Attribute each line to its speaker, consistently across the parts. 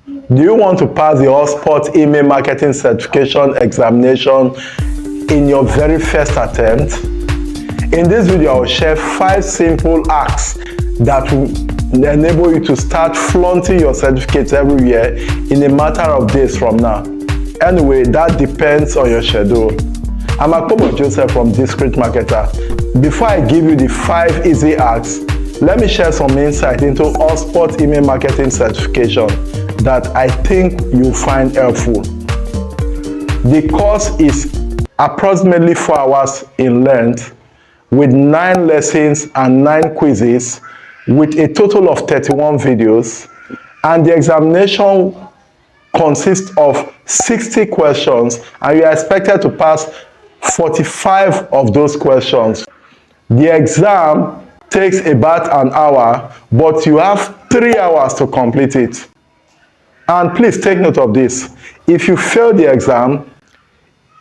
Speaker 1: Do you want to pass the HubSpot email marketing certification examination in your very first attempt? In this video, I will share 5 simple hacks that will enable you to start flaunting your certificates everywhere in a matter of days from now. Anyway, that depends on your schedule. I'm Akobo Joseph from Discreet Marketer. Before I give you the 5 easy hacks, let me share some insight into HubSpot email marketing certification that I think you'll find helpful. The course is approximately 4 hours in length with 9 lessons and 9 quizzes with a total of 31 videos, and the examination consists of 60 questions and you are expected to pass 45 of those questions. The exam takes about an hour, but you have 3 hours to complete it. And please take note of this. If you fail the exam,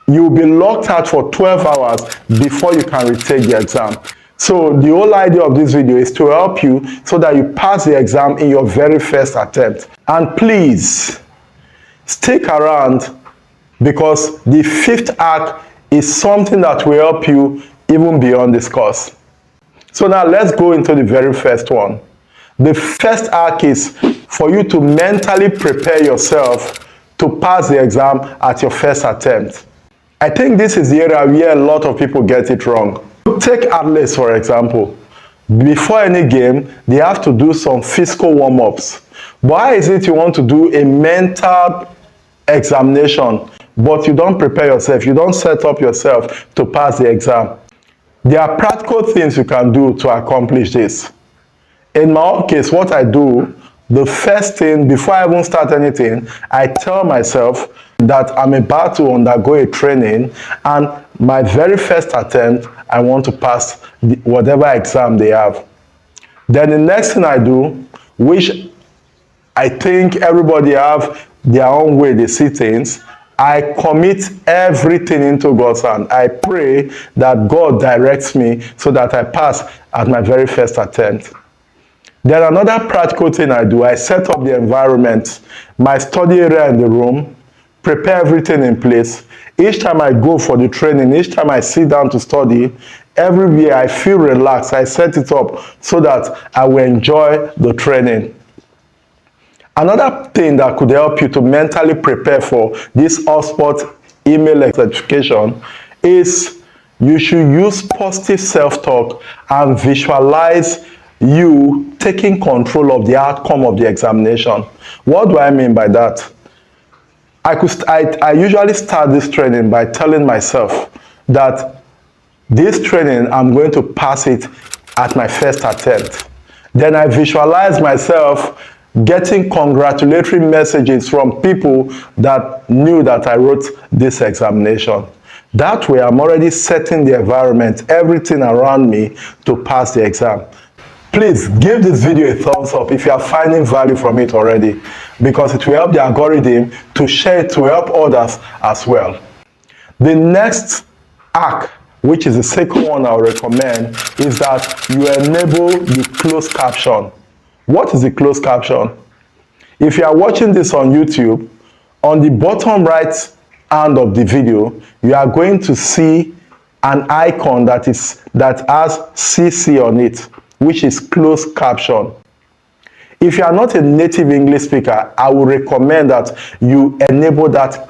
Speaker 1: you'll be locked out for 12 hours before you can retake the exam. So the whole idea of this video is to help you so that you pass the exam in your very first attempt. And please, stick around because the 5th hack is something that will help you even beyond this course. So now let's go into the very first one. The first hack is for you to mentally prepare yourself to pass the exam at your first attempt. I think this is the area where a lot of people get it wrong. Take athletes for example. Before any game, they have to do some physical warm-ups. Why is it you want to do a mental examination, but you don't prepare yourself, you don't set up yourself to pass the exam? There are practical things you can do to accomplish this. In my own case, what I do, the first thing, before I even start anything, I tell myself that I'm about to undergo a training, and my very first attempt, I want to pass whatever exam they have. Then the next thing I do, which I think everybody have their own way they see things, I commit everything into God's hand. I pray that God directs me so that I pass at my very first attempt. Then another practical thing I do, I set up the environment, my study area in the room, prepare everything in place. Each time I go for the training, each time I sit down to study, everywhere I feel relaxed. I set it up so that I will enjoy the training. Another thing that could help you to mentally prepare for this HubSpot email certification is you should use positive self-talk and visualize you taking control of the outcome of the examination. What do I mean by that? I usually start this training by telling myself that this training, I'm going to pass it at my first attempt. Then I visualize myself getting congratulatory messages from people that knew that I wrote this examination. That way, I'm already setting the environment, everything around me to pass the exam. Please give this video a thumbs up if you are finding value from it already, because it will help the algorithm to share it to help others as well. The next hack, which is the second one I would recommend, is that you enable the closed caption. What is the closed caption? If you are watching this on YouTube, on the bottom right hand of the video, you are going to see an icon that has CC on it, which is closed caption. If you are not a native English speaker, I would recommend that you enable that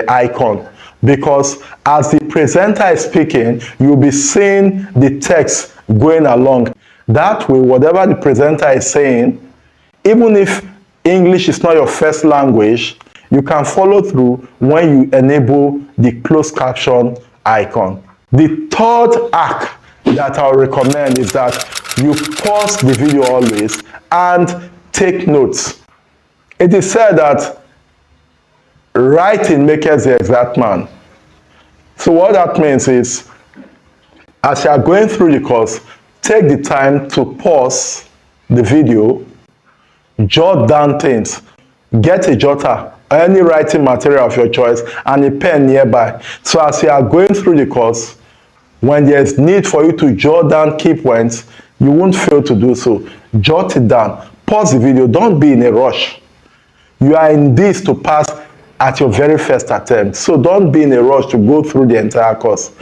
Speaker 1: icon, because as the presenter is speaking, you'll be seeing the text going along. That way, whatever the presenter is saying, even if English is not your first language, you can follow through when you enable the closed caption icon. The third hack that I'll recommend is that you pause the video always and take notes. It is said that writing makes the exact man. So what that means is, as you are going through the course, take the time to pause the video, jot down things, get a jotter, any writing material of your choice, and a pen nearby. So as you are going through the course, when there's need for you to jot down key points, you won't fail to do so. Jot it down. Pause the video. Don't be in a rush. You are in this to pass at your very first attempt. So don't be in a rush to go through the entire course.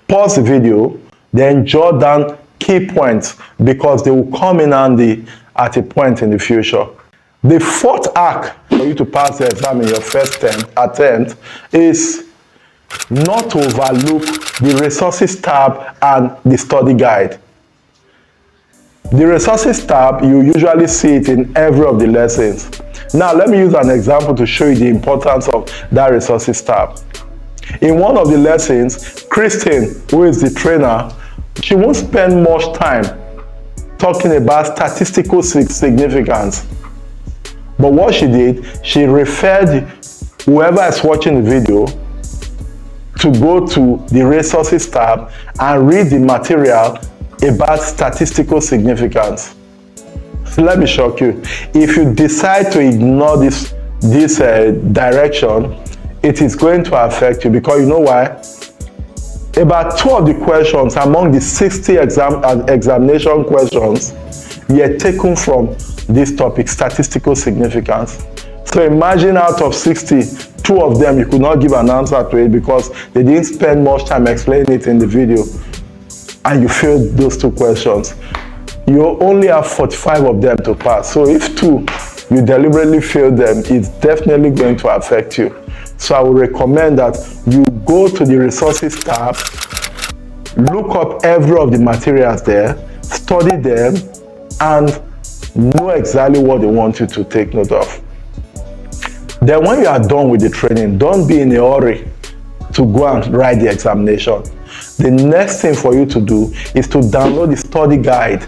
Speaker 1: Pause the video, then jot down key points because they will come in handy at a point in the future. The fourth hack for you to pass the exam in your first attempt is not to overlook the resources tab and the study guide. The resources tab, you usually see it in every of the lessons. Now let me use an example to show you the importance of that resources tab. In one of the lessons, Christine, who is the trainer, she won't spend much time talking about statistical significance. But what she did, she referred whoever is watching the video to go to the resources tab and read the material about statistical significance. So let me shock you. If you decide to ignore this direction, it is going to affect you, because you know why? About 2 of the questions among the 60 examination questions were taken from this topic, statistical significance. So imagine out of 60, 2 of them you could not give an answer to it because they didn't spend much time explaining it in the video, and you failed those 2 questions. You only have 45 of them to pass. So if 2, you deliberately fail them, it's definitely going to affect you. So I would recommend that you go to the resources tab, look up every of the materials there, study them, and know exactly what they want you to take note of. Then when you are done with the training, don't be in a hurry to go and write the examination. The next thing for you to do is to download the study guide.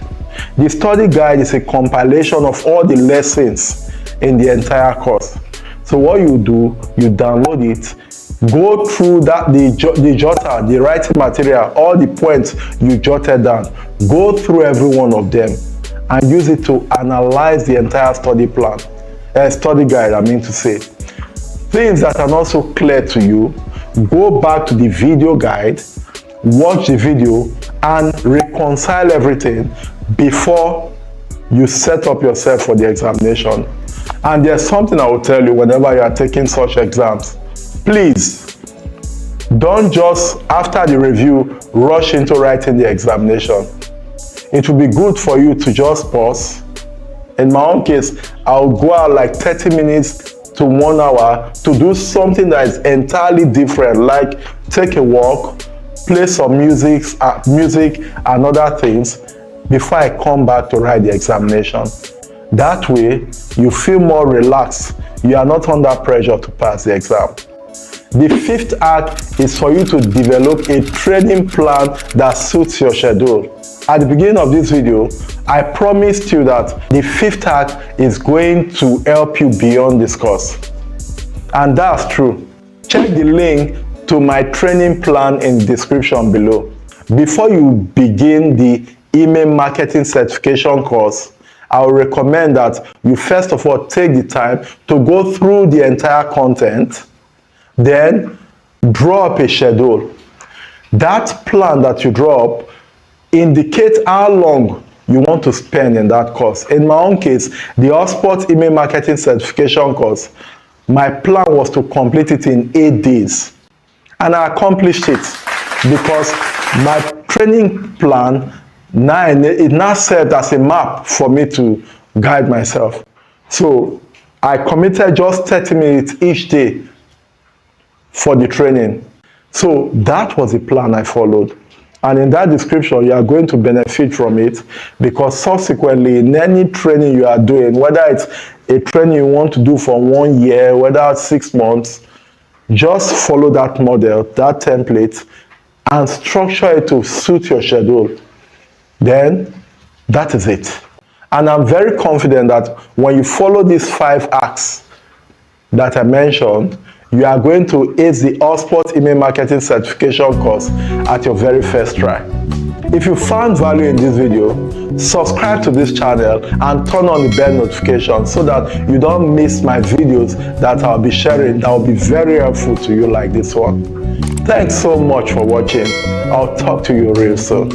Speaker 1: The study guide is a compilation of all the lessons in the entire course. So what you do, you download it, go through the jotter, the writing material, all the points you jotted down, go through every one of them and use it to analyze the entire study guide, I mean to say. Things that are not so clear to you, go back to the video guide, watch the video, and reconcile everything before you set up yourself for the examination. And there's something I will tell you whenever you are taking such exams. Please, don't just, after the review, rush into writing the examination. It will be good for you to just pause. In my own case, I'll go out like 30 minutes to 1 hour to do something that is entirely different, like take a walk, play some music and other things before I come back to write the examination. That way, you feel more relaxed. You are not under pressure to pass the exam. The 5th hack is for you to develop a training plan that suits your schedule. At the beginning of this video, I promised you that the 5th hack is going to help you beyond this course. And that's true. Check the link to my training plan in the description below. Before you begin the email marketing certification course, I will recommend that you first of all take the time to go through the entire content, then draw up a schedule. That plan that you draw up indicates how long you want to spend in that course. In my own case, the HubSpot email marketing certification course, my plan was to complete it in 8 days. And I accomplished it because my training plan now served as a map for me to guide myself. So I committed just 30 minutes each day for the training. So that was the plan I followed. And in that description, you are going to benefit from it, because subsequently in any training you are doing, whether it's a training you want to do for 1 year, whether it's 6 months, just follow that model, that template, and structure it to suit your schedule. Then that is it. And I'm very confident that when you follow these 5 hacks that I mentioned, you are going to ace the HubSpot email marketing certification course at your very first try. If you found value in this video, subscribe to this channel and turn on the bell notification so that you don't miss my videos that I'll be sharing that will be very helpful to you, like this one. Thanks so much for watching. I'll talk to you real soon.